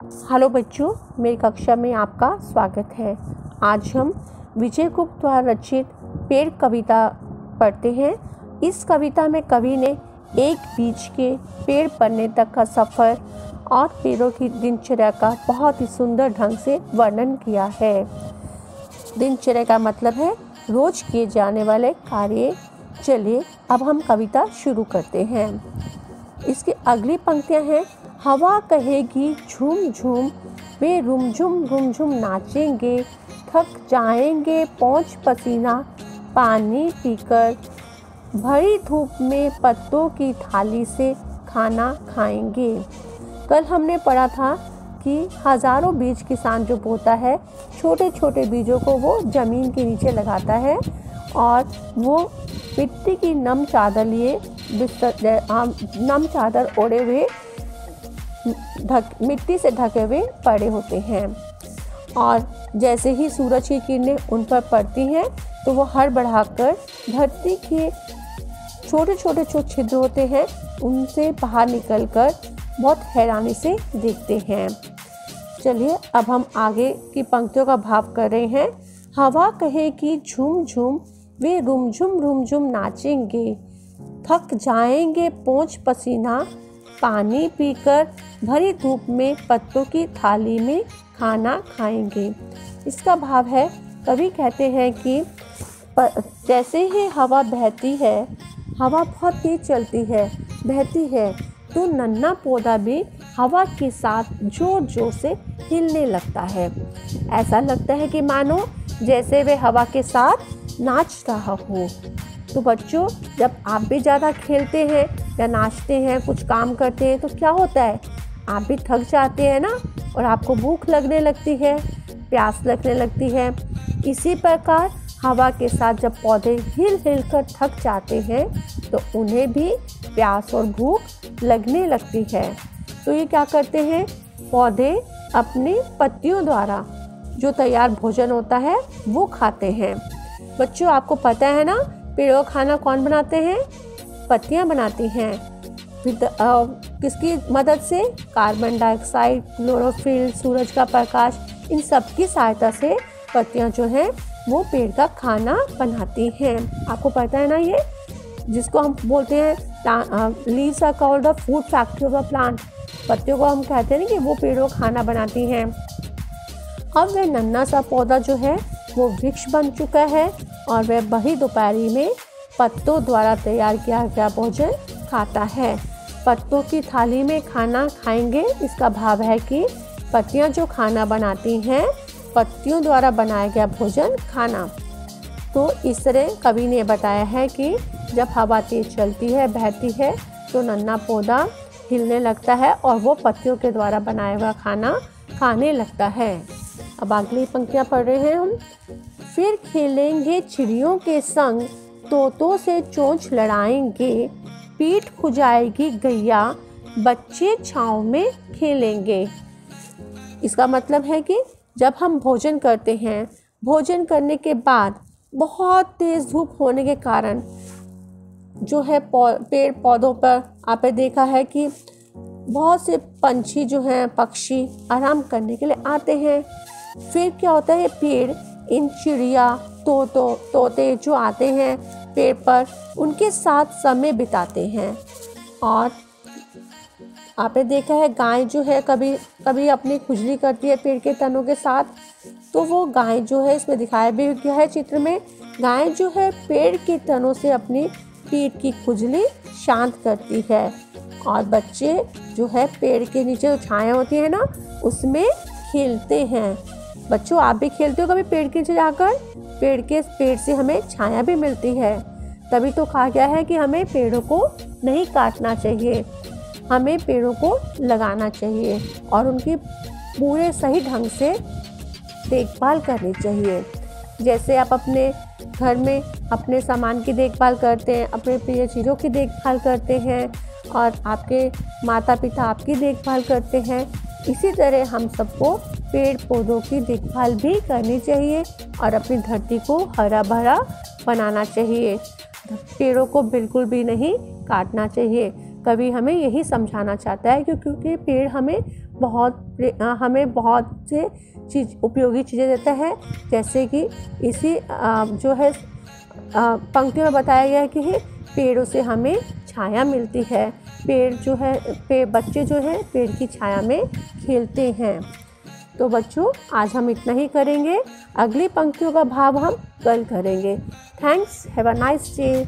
Hello बच्चों, मेरी कक्षा में आपका स्वागत है। आज हम विजय गुप्त द्वारा रचित पेड़ कविता पढ़ते हैं। इस कविता में कवि ने एक बीज के पेड़ बनने तक का सफ़र और पेड़ों की दिनचर्या का बहुत ही सुंदर ढंग से वर्णन किया है। दिनचर्या का मतलब है रोज किए जाने वाले कार्य। चलिए अब हम कविता शुरू करते हैं। इसकी अगली पंक्तियां हैं। हवा कहेगी झूम झूम, वे रुम झुम नाचेंगे, थक जाएंगे पहुँच पसीना, पानी पीकर भरी धूप में पत्तों की थाली से खाना खाएंगे। कल हमने पढ़ा था कि हज़ारों बीज किसान जो बोता है, छोटे छोटे बीजों को वो ज़मीन के नीचे लगाता है और वो मिट्टी की नम चादर लिए नम चादर ओढ़े हुए मिट्टी से ढके हुए पड़े होते हैं। और जैसे ही सूरज की किरणें उन पर पड़ती हैं तो वो हड़बड़ाकर धरती के छोटे छोटे जो छिद्र होते हैं उनसे बाहर निकलकर बहुत हैरानी से देखते हैं। चलिए अब हम आगे की पंक्तियों का भाव कर रहे हैं। हवा कहेगी झूम झूम, वे रुम झुम नाचेंगे, थक जाएंगे पहुँच पसीना, पानी पीकर भरी धूप में पत्तों की थाली में खाना खाएंगे। इसका भाव है, कवि कहते हैं कि जैसे ही हवा बहती है, हवा बहुत तेज चलती है, बहती है, तो नन्हा पौधा भी हवा के साथ जोर जोर से हिलने लगता है। ऐसा लगता है कि मानो जैसे वे हवा के साथ नाच रहा हो। तो बच्चों, जब आप भी ज़्यादा खेलते हैं या नाचते हैं, कुछ काम करते हैं, तो क्या होता है, आप भी थक जाते हैं ना, और आपको भूख लगने लगती है, प्यास लगने लगती है। इसी प्रकार हवा के साथ जब पौधे हिल हिल कर थक जाते हैं तो उन्हें भी प्यास और भूख लगने लगती है। तो ये क्या करते हैं, पौधे अपनी पत्तियों द्वारा जो तैयार भोजन होता है वो खाते हैं। बच्चों, आपको पता है ना, पेड़ों का खाना कौन बनाते हैं? पत्तियां बनाती हैं। किसकी मदद से? कार्बन डाइऑक्साइड, क्लोरोफिल, सूरज का प्रकाश, इन सब की सहायता से पत्तियां जो हैं वो पेड़ का खाना बनाती हैं। आपको पता है ना, ये जिसको हम बोलते हैं leaves are called the food factory of the plant. पत्तियों को हम कहते हैं ना कि वो पेड़ों का खाना बनाती हैं। अब वह नन्हा सा पौधा जो है वो वृक्ष बन चुका है और वह बही दोपहरी में पत्तों द्वारा तैयार किया गया भोजन खाता है। पत्तों की थाली में खाना खाएंगे, इसका भाव है कि पत्तियां जो खाना बनाती हैं, पत्तियों द्वारा बनाया गया भोजन खाना। तो इस तरह कवि ने बताया है कि जब हवा तेज चलती है, बहती है, तो नन्हा पौधा हिलने लगता है और वो पत्तियों के द्वारा बनाया हुआ खाना खाने लगता है। अब अगली पंक्तियाँ पढ़ रहे हैं हम। फिर खेलेंगे चिड़ियों के संग, तोतों से चोंच लड़ाएंगे, पीठ खुजाएगी गैया, बच्चे छाँव में खेलेंगे। इसका मतलब है कि जब हम भोजन करते हैं, भोजन करने के बाद बहुत तेज़ धूप होने के कारण जो है पेड़ पौधों पर आपने देखा है कि बहुत से पंछी जो हैं, पक्षी आराम करने के लिए आते हैं। फिर क्या होता है, पेड़ इन चिड़िया, तोते जो आते हैं पेड़ पर, उनके साथ समय बिताते हैं। और आपने देखा है गाय जो है कभी कभी अपनी खुजली करती है पेड़ के तनों के साथ, तो वो गाय जो है, इसमें दिखाया भी गया है चित्र में, गाय जो है पेड़ के तनों से अपनी पीठ की खुजली शांत करती है। और बच्चे जो है पेड़ के नीचे जो छाया होती है ना, उसमें खेलते हैं। बच्चों, आप भी खेलते हो कभी पेड़ के नीचे जाकर? पेड़ से हमें छाया भी मिलती है। तभी तो कहा गया है कि हमें पेड़ों को नहीं काटना चाहिए, हमें पेड़ों को लगाना चाहिए और उनकी पूरे सही ढंग से देखभाल करनी चाहिए। जैसे आप अपने घर में अपने सामान की देखभाल करते हैं, अपने प्रिय चीज़ों की देखभाल करते हैं और आपके माता पिता आपकी देखभाल करते हैं, इसी तरह हम सबको पेड़ पौधों की देखभाल भी करनी चाहिए और अपनी धरती को हरा भरा बनाना चाहिए। पेड़ों को बिल्कुल भी नहीं काटना चाहिए। कवि हमें यही समझाना चाहता है क्योंकि पेड़ हमें हमें बहुत से उपयोगी चीज़ें देता है। जैसे कि इसी जो है पंक्ति में बताया गया है कि पेड़ों से हमें छाया मिलती है। पेड़ जो है बच्चे जो हैं पेड़ की छाया में खेलते हैं। तो बच्चों आज हम इतना ही करेंगे, अगली पंक्तियों का भाव हम कल करेंगे। Thanks, have a nice day.